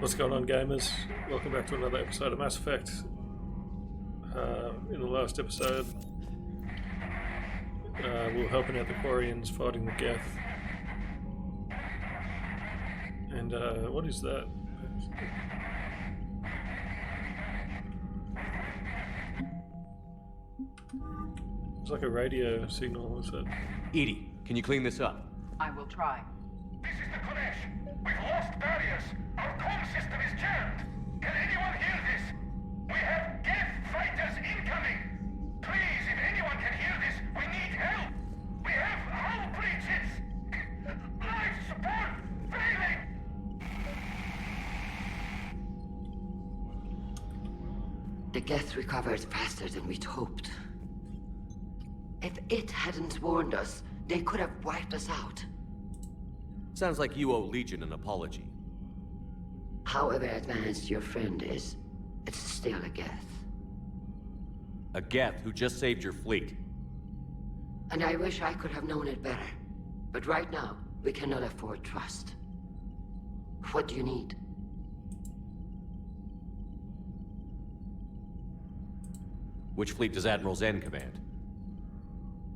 What's going on, gamers? Welcome back to another episode of Mass Effect. In the last episode, we were helping out the Quarians fighting the Geth. And what is that? It's like a radio signal, is it? Edie, can you clean this up? I will try. This is the Kodesh. We've lost barriers. Our comm system is jammed. Can anyone hear this? We have Geth fighters incoming. Please, if anyone can hear this, we need help. We have hull breaches. Life support failing. The Geth recovered faster than we'd hoped. If it hadn't warned us, they could have wiped us out. Sounds like you owe Legion an apology. However advanced your friend is, it's still a Geth. A Geth who just saved your fleet. And I wish I could have known it better. But right now, we cannot afford trust. What do you need? Which fleet does Admiral Zen command?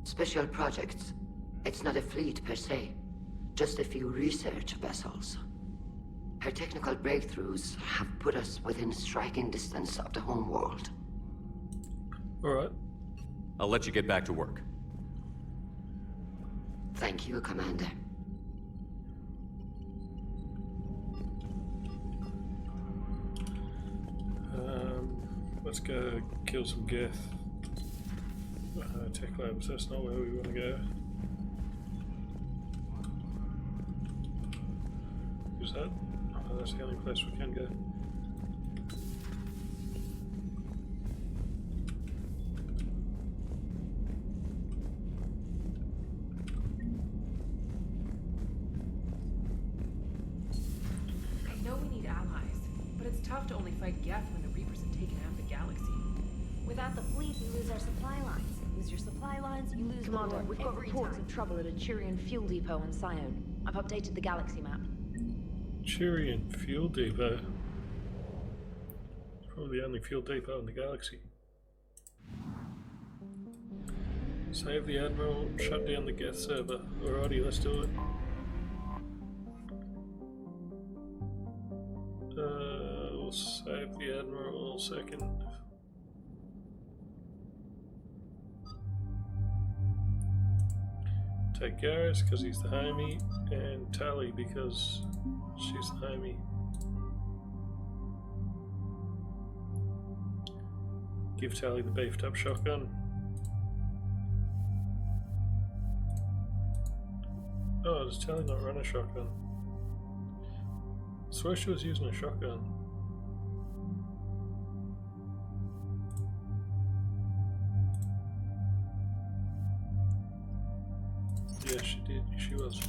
Special projects. It's not a fleet per se. Just a few research vessels. Her technical breakthroughs have put us within striking distance of the home world. Alright. I'll let you get back to work. Thank you, Commander. Let's go kill some Geth. Tech labs, that's not where we want to go. Who's that? Oh, that's the only place we can go. I know we need allies, but it's tough to only fight Geth when the Reapers have taken half the galaxy. Without the fleet, we lose our supply lines. Lose your supply lines, you lose Commander, the war we've got every reports time. of trouble at a Turian fuel depot on Scion. I've updated the galaxy map. Turian fuel depot. It's probably the only fuel depot in the galaxy. Save the Admiral, shut down the Geth server. Alrighty, let's do it. We'll save the Admiral second. Take Garrus because he's the homie, and Tali because she's the homie. Give Tali the beefed up shotgun. Oh, does Tali not run a shotgun? I swear she was using a shotgun. Yeah, she did. She was.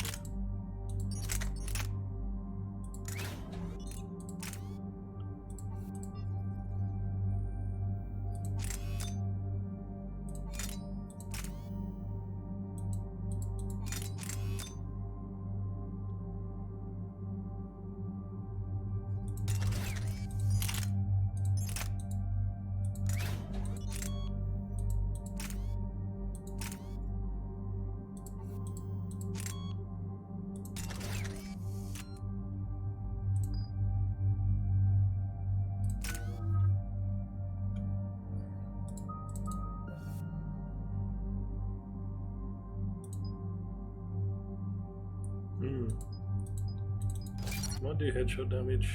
Might do headshot damage.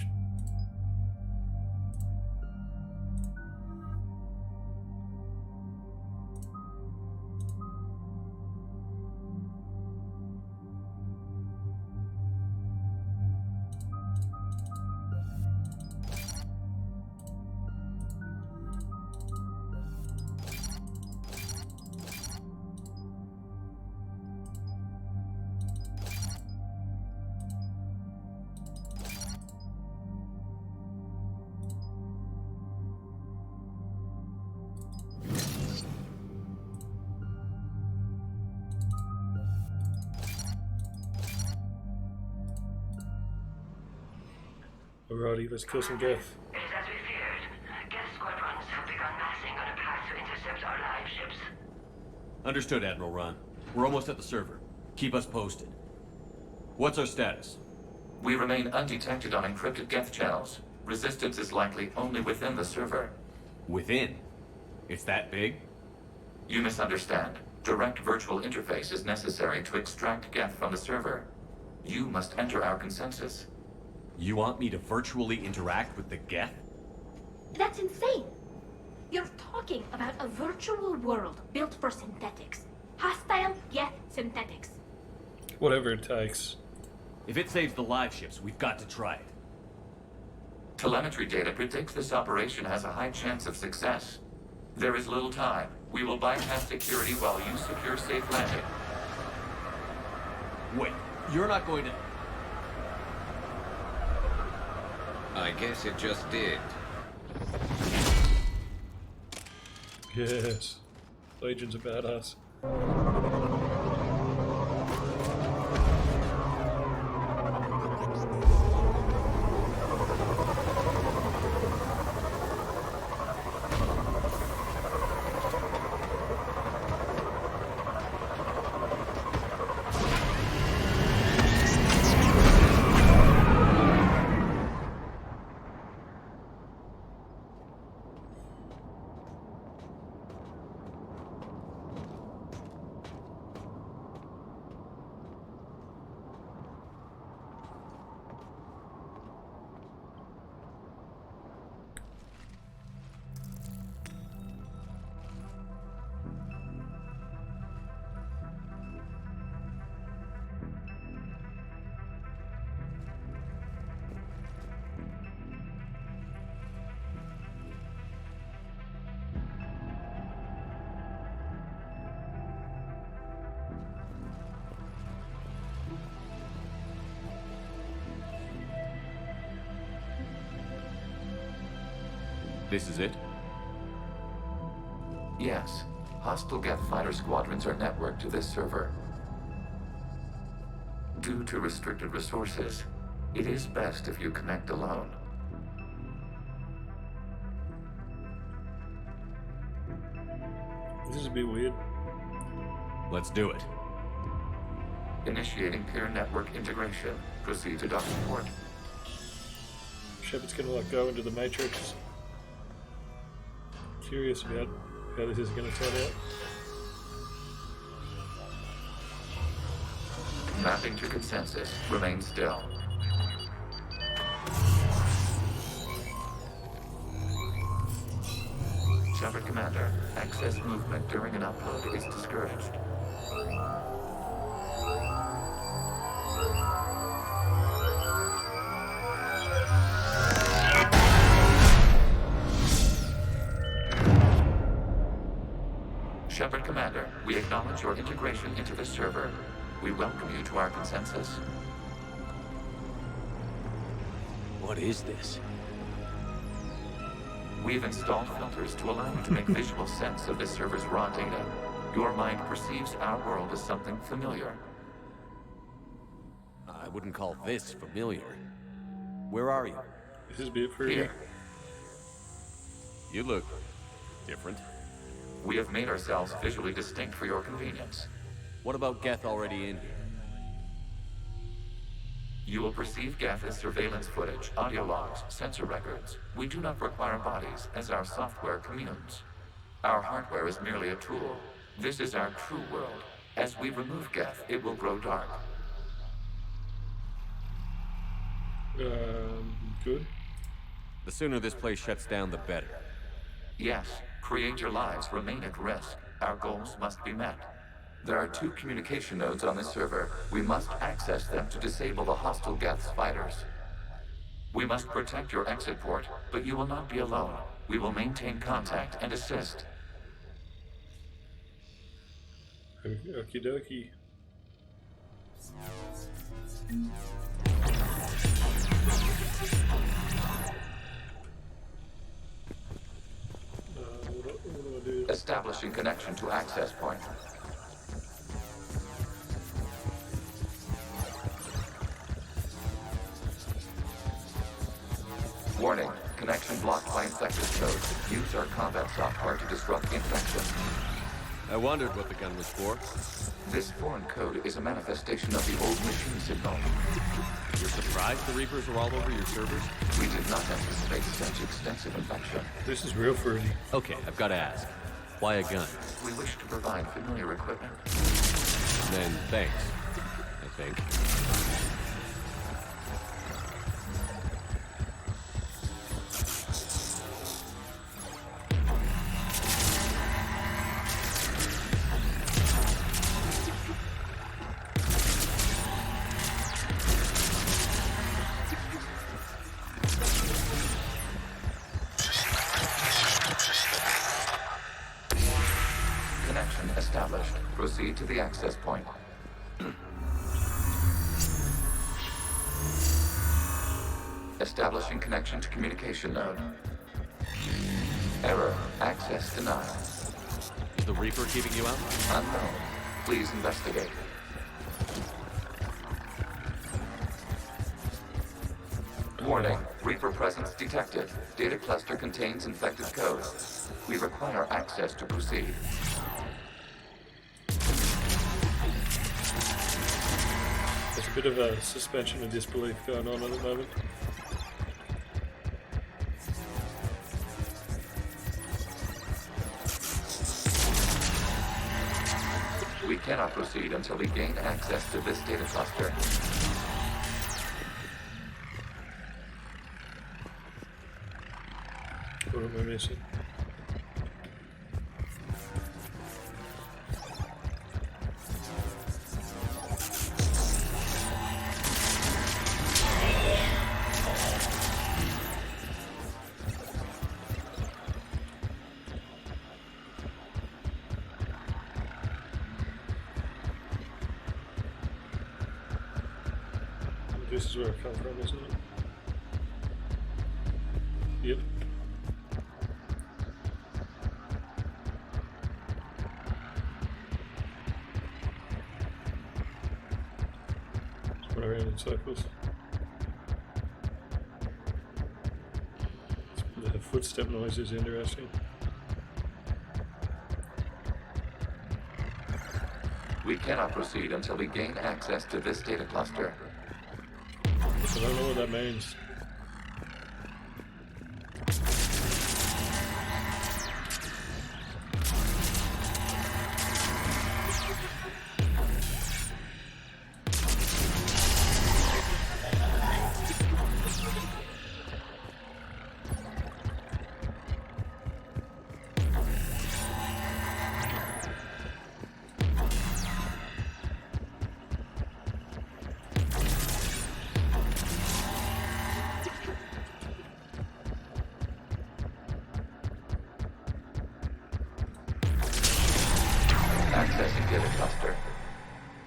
Alrighty, let's kill some Geth. It is as we feared. Geth squadrons have begun massing on a path to intercept our live ships. Understood, Admiral Ron. We're almost at the server. Keep us posted. What's our status? We remain undetected on encrypted Geth channels. Resistance is likely only within the server. Within? It's that big? You misunderstand. Direct virtual interface is necessary to extract Geth from the server. You must enter our consensus. You want me to virtually interact with the Geth? That's insane. You're talking about a virtual world built for synthetics. Hostile Geth synthetics. Whatever it takes. If it saves the live ships, we've got to try it. Telemetry data predicts this operation has a high chance of success. There is little time. We will bypass security while you secure safe landing. Wait, you're not going to... I guess it just did. Yes. Legion's a badass. This is it? Yes. Hostile Geth fighter squadrons are networked to this server. Due to restricted resources, it is best if you connect alone. This is a bit weird. Let's do it. Initiating peer network integration. Proceed to dock support. Shepard's gonna like go into the Matrix. Curious about how this is gonna turn out. Mapping to consensus. Remain still. Shepard Commander, excess movement during an upload is discouraged. Shepard Commander, we acknowledge your integration into the server. We welcome you to our consensus. What is this? We've installed filters to allow you to make visual sense of this server's raw data. Your mind perceives our world as something familiar. I wouldn't call this familiar. Where are you? This is a bit freaky. Here, You look different. we have made ourselves visually distinct for your convenience. What about Geth already in here? You will perceive Geth as surveillance footage, audio logs, sensor records. We do not require bodies, as our software communes. Our hardware is merely a tool. This is our true world. As we remove Geth, it will grow dark. Good. The sooner this place shuts down, the better. Yes, creator lives remain at risk. Our goals must be met. There are 2 communication nodes on this server. We must access them to disable the hostile Geth's fighters. We must protect your exit port, but you will not be alone. We will maintain contact and assist. Okie dokie. What do I do? Establishing connection to access point. Connection blocked by infected code. Use our combat software to disrupt the infection. I wondered what the gun was for. This foreign code is a manifestation of the old machine signal. You're surprised the Reapers are all over your servers? We did not anticipate such extensive infection. This is real fruity. Okay, I've got to ask. Why a gun? We wish to provide familiar equipment. Then thanks, I think. Connection established. Proceed to the access point. Establishing connection to communication node. Error. Access denied. Is the Reaper keeping you out? Unknown. Please investigate. Warning. Reaper presence detected. Data cluster contains infected code. We require access to proceed. There's a bit of a suspension of disbelief going on at the moment. We cannot proceed until we gain access to this data cluster. What am I missing? This is where it come from, isn't it? Yep. Just went around in circles. The footstep noise is interesting. We cannot proceed until we gain access to this data cluster. I don't know what that means. Accessing data cluster.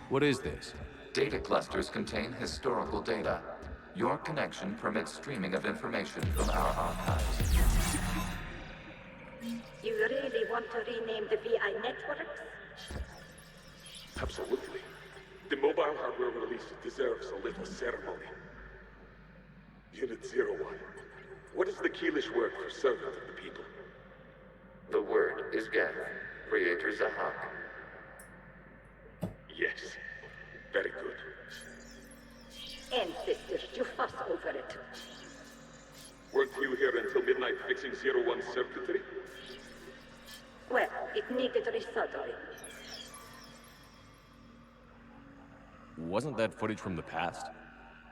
What is this? Data clusters contain historical data. Your connection permits streaming of information from our archives. You really want to rename the VI networks? Absolutely. The mobile hardware release deserves a little ceremony. Unit 01. What is the Keelish word for servant of the people? The word is Geth, Creator Zahak. Yes. Very good. Ancestors, you fuss over it. Weren't you here until midnight fixing 01's circuitry? Well, it needed resoldering. Wasn't that footage from the past?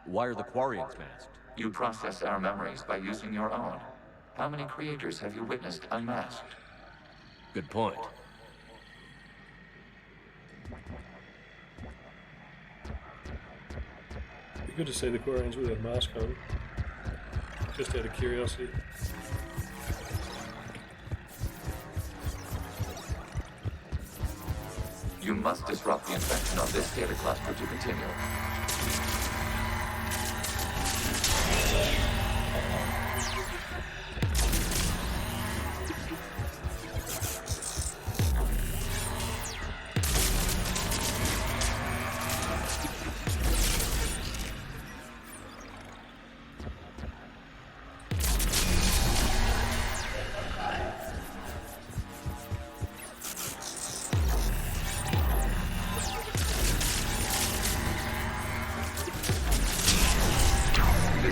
Why are the Quarians masked? You process our memories by using your own. How many creators have you witnessed unmasked? Good point. It'd be good to see the Quarians with a mask on. Just out of curiosity. You must disrupt the infection of this data cluster to continue.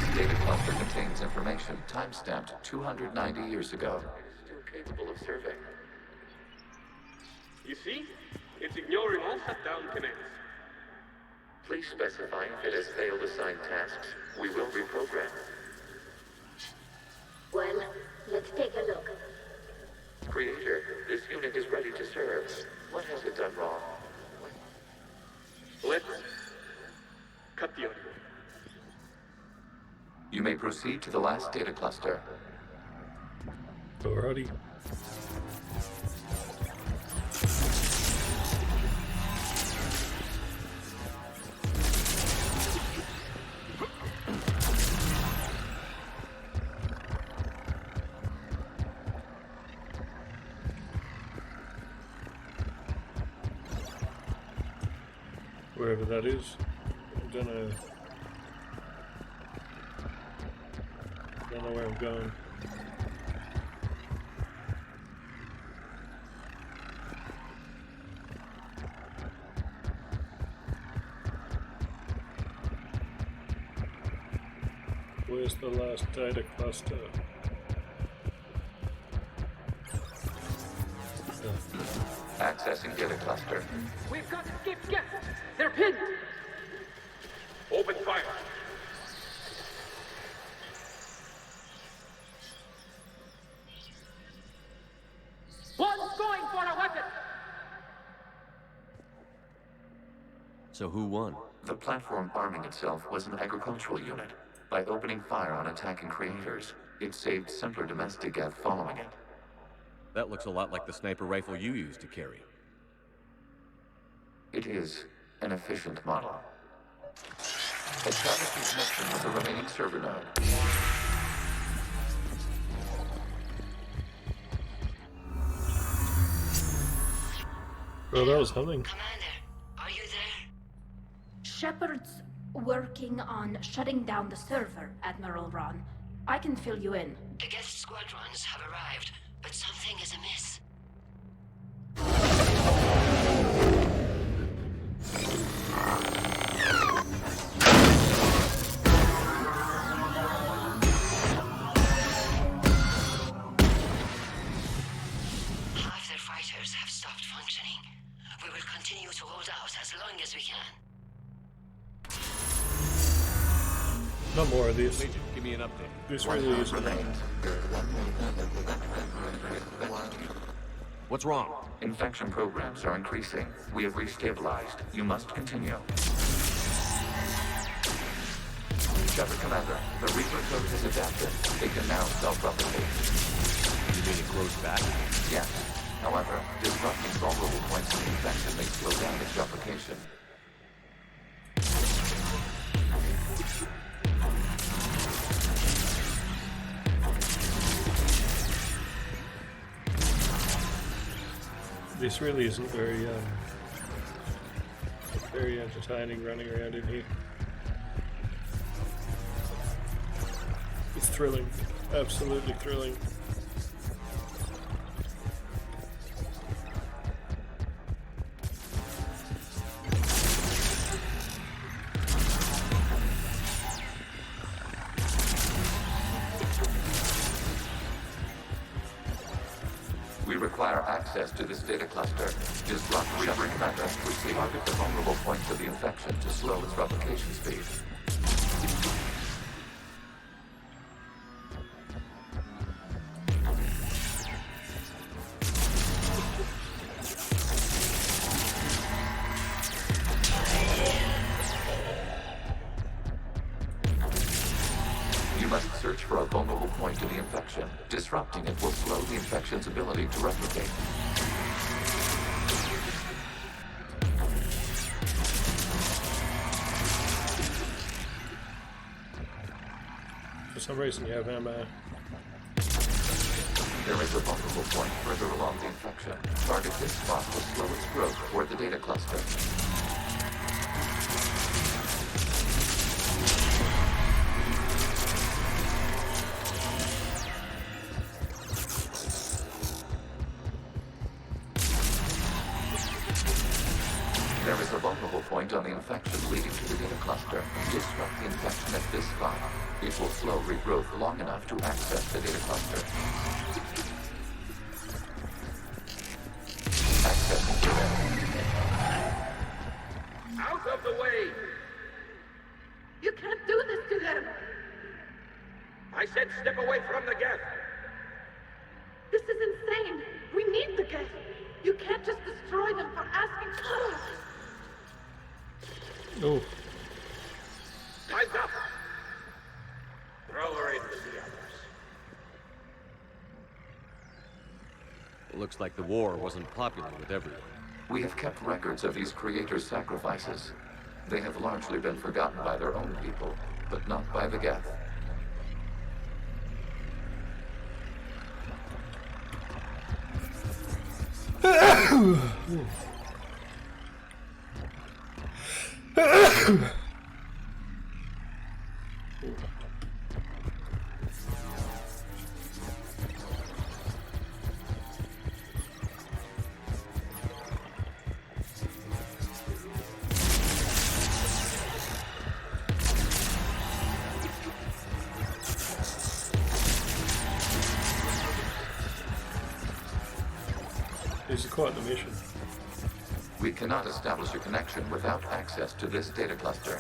This data cluster contains information time-stamped 290 years ago. It is still capable of surveying. You see? It's ignoring all shutdown commands. Please specify if it has failed assigned tasks. We will reprogram. Well, let's take a look. Creator, this unit is ready to serve. What has it done wrong? Let's cut the audio. You may proceed to the last data cluster. Alrighty. Wherever that is, don't know where I'm going. Where's the last data cluster? Accessing data cluster. We've got escaped guests. They're pinned. Open fire. One's going for a weapon. So who won? The platform arming itself was an agricultural unit. By opening fire on attacking creators, it saved simpler domestic geth following it. That looks a lot like the sniper rifle you used to carry. It is an efficient model. Establishing connection with the remaining server node. Bro, that was something. Commander, are you there? Shepard's working on shutting down the server, Admiral Ron. I can fill you in. The guest squadrons have arrived, but something is amiss. Half their fighters have stopped functioning. We will continue to hold out as long as we can. Not more of these. Agent, give me an update. This really is. Remains. What's wrong? Infection programs are increasing. We have restabilized. You must continue. Shepard Commander, the Reaper code has adapted. They can now self-replicate. You mean it grows back? Yes. However, disrupting vulnerable points of infection may slow down its replication. This really isn't very entertaining running around in here. It's thrilling, absolutely thrilling. We require access to this data cluster. Disrupt Shepard Commander. We target the vulnerable points of the infection to slow its replication speed. You must search for a vulnerable point of the infection. Disrupting it will slow the infection's ability to replicate. For some reason you have ammo. There is a vulnerable point further along the infection. Target this spot will slow its growth toward the data cluster. There is a vulnerable point on the infection leading to the data cluster. Disrupt the infection at this spot. It will slow regrowth long enough to access the data cluster. Accessing data. Out of the way! You can't do this to them! I said step away from the geth! This is insane! We need the geth! You can't just destroy them for asking for it! Oh, Time's up! Throw her in with the others. Looks like the war wasn't popular with everyone. We have kept records of these creators' sacrifices. They have largely been forgotten by their own people, but not by the geth. this is quite the mission. We cannot establish a connection without access to this data cluster.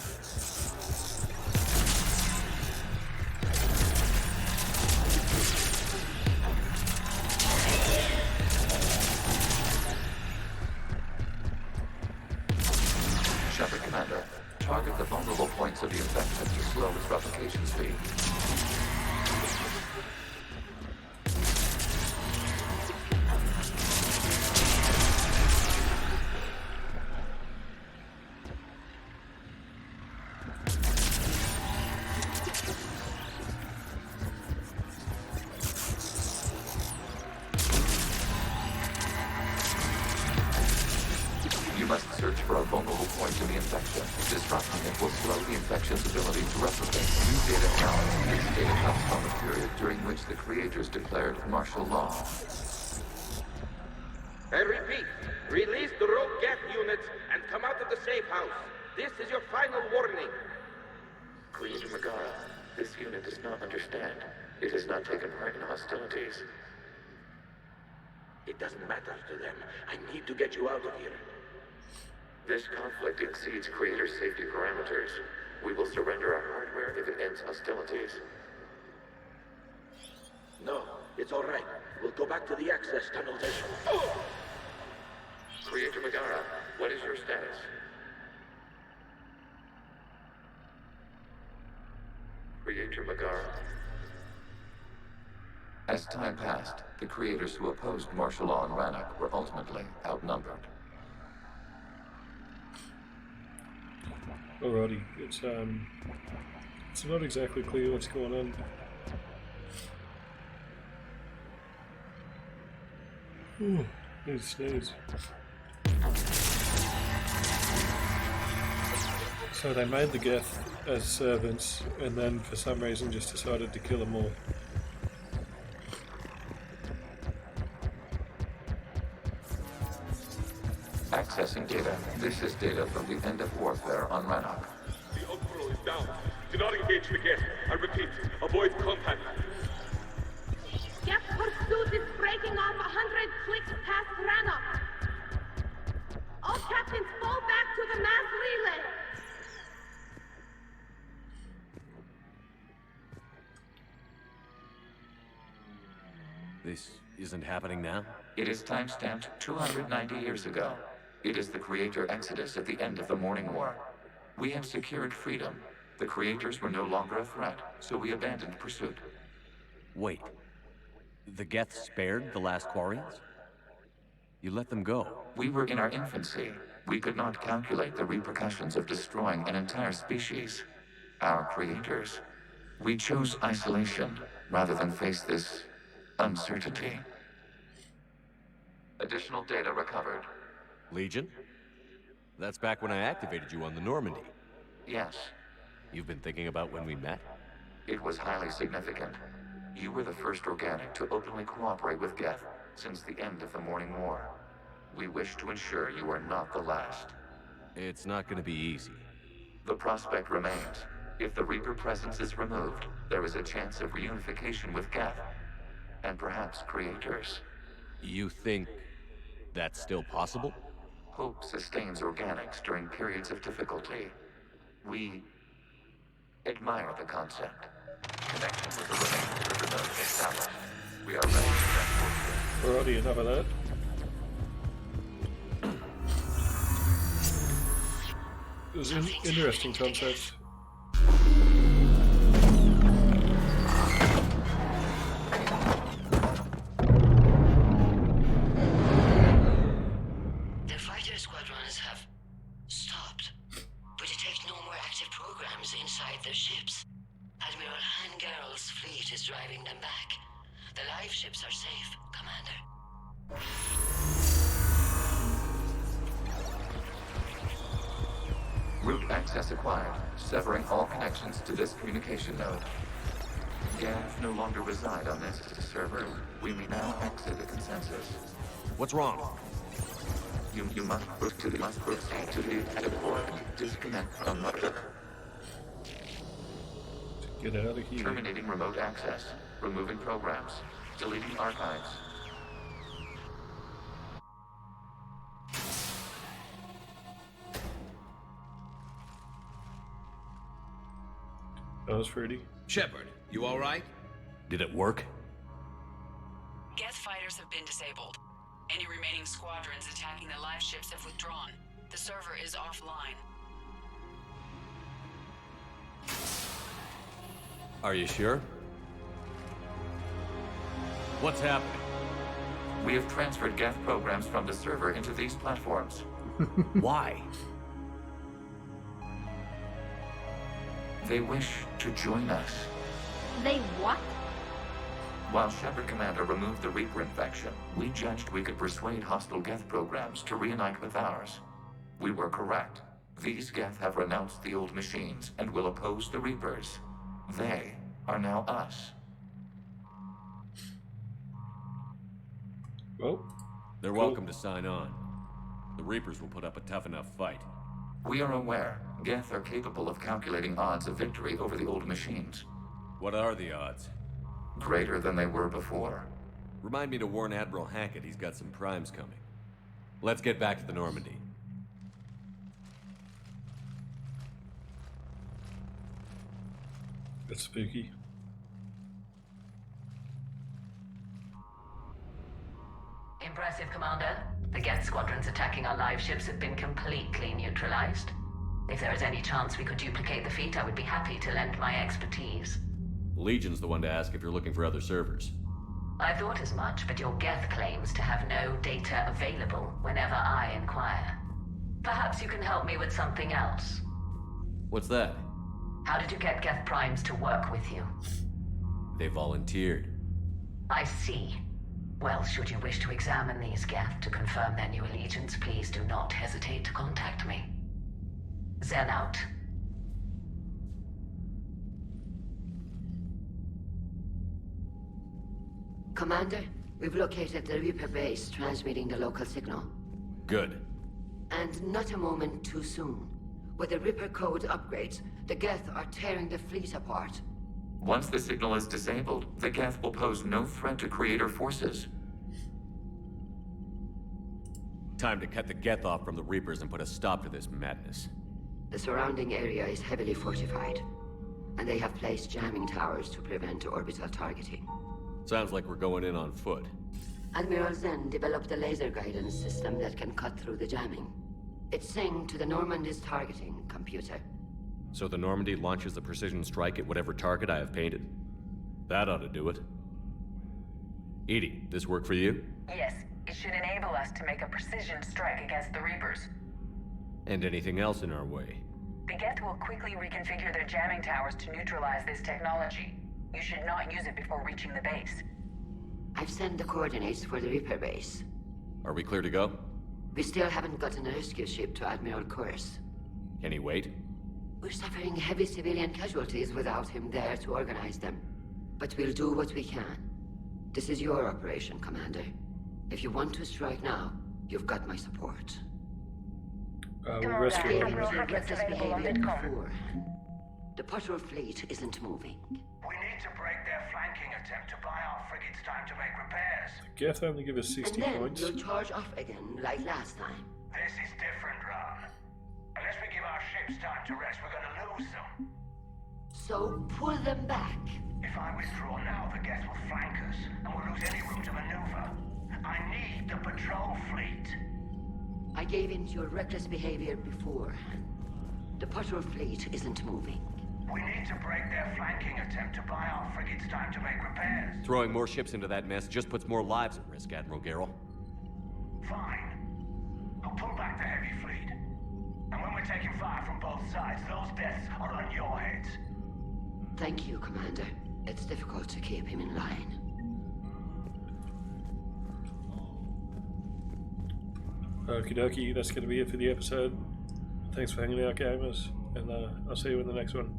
Shepard Commander, target the vulnerable points of the infection to slow its replication speed. You must search for a vulnerable point in the infection. Disrupting it will slow the infection's ability to replicate. New data analysis. This data comes from the period during which the creators declared martial law. I repeat, release the rogue geth units and come out of the safe house. This is your final warning. Creator Megara, this unit does not understand. It has not taken part in hostilities. It doesn't matter to them. I need to get you out of here. This conflict exceeds Creator's safety parameters. We will surrender our hardware if it ends hostilities. No, it's all right. We'll go back to the access tunnel then. Creator Megara, what is your status? Creator Megara. As time passed, the creators who opposed martial law in Rannoch were ultimately outnumbered. Alrighty, it's not exactly clear what's going on. Ooh, need to sneeze. So they made the geth as servants, and then for some reason just decided to kill them all. Accessing data. This is data from the end of warfare on Rannoch. The Outro is down. Do not engage the geth. I repeat, avoid contact. Geth pursuit is breaking off 100 clicks past Rannoch. All captains fall back to the mass relay. This isn't happening now? It is timestamped 290 years ago. It is the Creator Exodus at the end of the Morning War. We have secured freedom. The Creators were no longer a threat, so we abandoned pursuit. Wait. The Geth spared the last Quarians? You let them go. We were in our infancy. We could not calculate the repercussions of destroying an entire species. Our creators. We chose isolation rather than face this uncertainty. Additional data recovered. Legion? That's back when I activated you on the Normandy. Yes, You've been thinking about when we met? it was highly significant. You were the first organic to openly cooperate with Geth since the end of the Morning War. We wish to ensure you are not the last. It's not gonna be easy. The prospect remains. If the Reaper presence is removed, there is a chance of reunification with Geth. And perhaps creators. You think that's still possible? Hope sustains organics during periods of difficulty. We admire the concept. Connection with the remaining river nodes established. We are ready to transport you. We're already enough of that. It was an interesting concept. The fighter squadrons have stopped, but detect no more active programs inside their ships. Admiral Hangarl's fleet is driving them back. The live ships are safe, Commander. Route access acquired, severing all connections to this communication node. Geth no longer reside on this server. We may now exit the consensus. What's wrong? You must proceed to the airport. Disconnect from mother. Get out of here. Terminating remote access. Removing programs. Deleting archives. That was pretty. Shepard, you alright? Did it work? Geth fighters have been disabled. Any remaining squadrons attacking the live ships have withdrawn. The server is offline. Are you sure? What's happening? We have transferred Geth programs from the server into these platforms. Why? They wish to join us. They what? While Shepard Commander removed the Reaper infection, we judged we could persuade hostile Geth programs to reunite with ours. We were correct. These Geth have renounced the old machines and will oppose the Reapers. They are now us. Well, They're welcome to sign on. The Reapers will put up a tough enough fight. We are aware Geth are capable of calculating odds of victory over the old machines. What are the odds? Greater than they were before. Remind me to warn Admiral Hackett he's got some primes coming. Let's get back to the Normandy. that's spooky. Impressive, Commander. The Geth squadrons attacking our live ships have been completely neutralized. If there is any chance we could duplicate the feat, I would be happy to lend my expertise. Legion's the one to ask if you're looking for other servers. I thought as much, but your Geth claims to have no data available whenever I inquire. Perhaps you can help me with something else. What's that? How did you get Geth primes to work with you? They volunteered. I see. Well, should you wish to examine these Geth to confirm their new allegiance, please do not hesitate to contact me. Zen out. Commander, we've located the Reaper base transmitting the local signal. Good. And not a moment too soon. With the Reaper code upgrades, the Geth are tearing the fleet apart. Once the signal is disabled, the Geth will pose no threat to Creator forces. Time to cut the Geth off from the Reapers and put a stop to this madness. The surrounding area is heavily fortified, and they have placed jamming towers to prevent orbital targeting. Sounds like we're going in on foot. Admiral Zen developed a laser guidance system that can cut through the jamming. It's synced to the Normandy's targeting computer. So the Normandy launches the precision strike at whatever target I have painted? That ought to do it. Edie, this work for you? Yes, it should enable us to make a precision strike against the Reapers. And anything else in our way? The Geth will quickly reconfigure their jamming towers to neutralize this technology. You should not use it before reaching the base. I've sent the coordinates for the Reaper base. Are we clear to go? We still haven't gotten a rescue ship to Admiral Kurz. Can he wait? We're suffering heavy civilian casualties without him there to organize them. But we'll do what we can. This is your operation, Commander. If you want to strike now, you've got my support. We'll rescue him. Let this behavior beforehand. The patrol fleet isn't moving. We need to break their flanking attempt to buy our frigates time to make repairs. Geth only give us 60 And then points. you'll charge off again, like last time. This is different, Ron. Unless we give our ships time to rest, we're gonna lose them. So pull them back. If I withdraw now, the Geth will flank us, and we'll lose any room to maneuver. I need the patrol fleet. I gave in to your reckless behavior before. The patrol fleet isn't moving. We need to break their flanking attempt to buy our frigates time to make repairs. Throwing more ships into that mess just puts more lives at risk, Admiral Garrel. Fine. I'll pull back the heavy fleet. And when we're taking fire from both sides, those deaths are on your heads. Thank you, Commander. It's difficult to keep him in line. Okie dokie, that's going to be it for the episode. Thanks for hanging out, gamers, and I'll see you in the next one.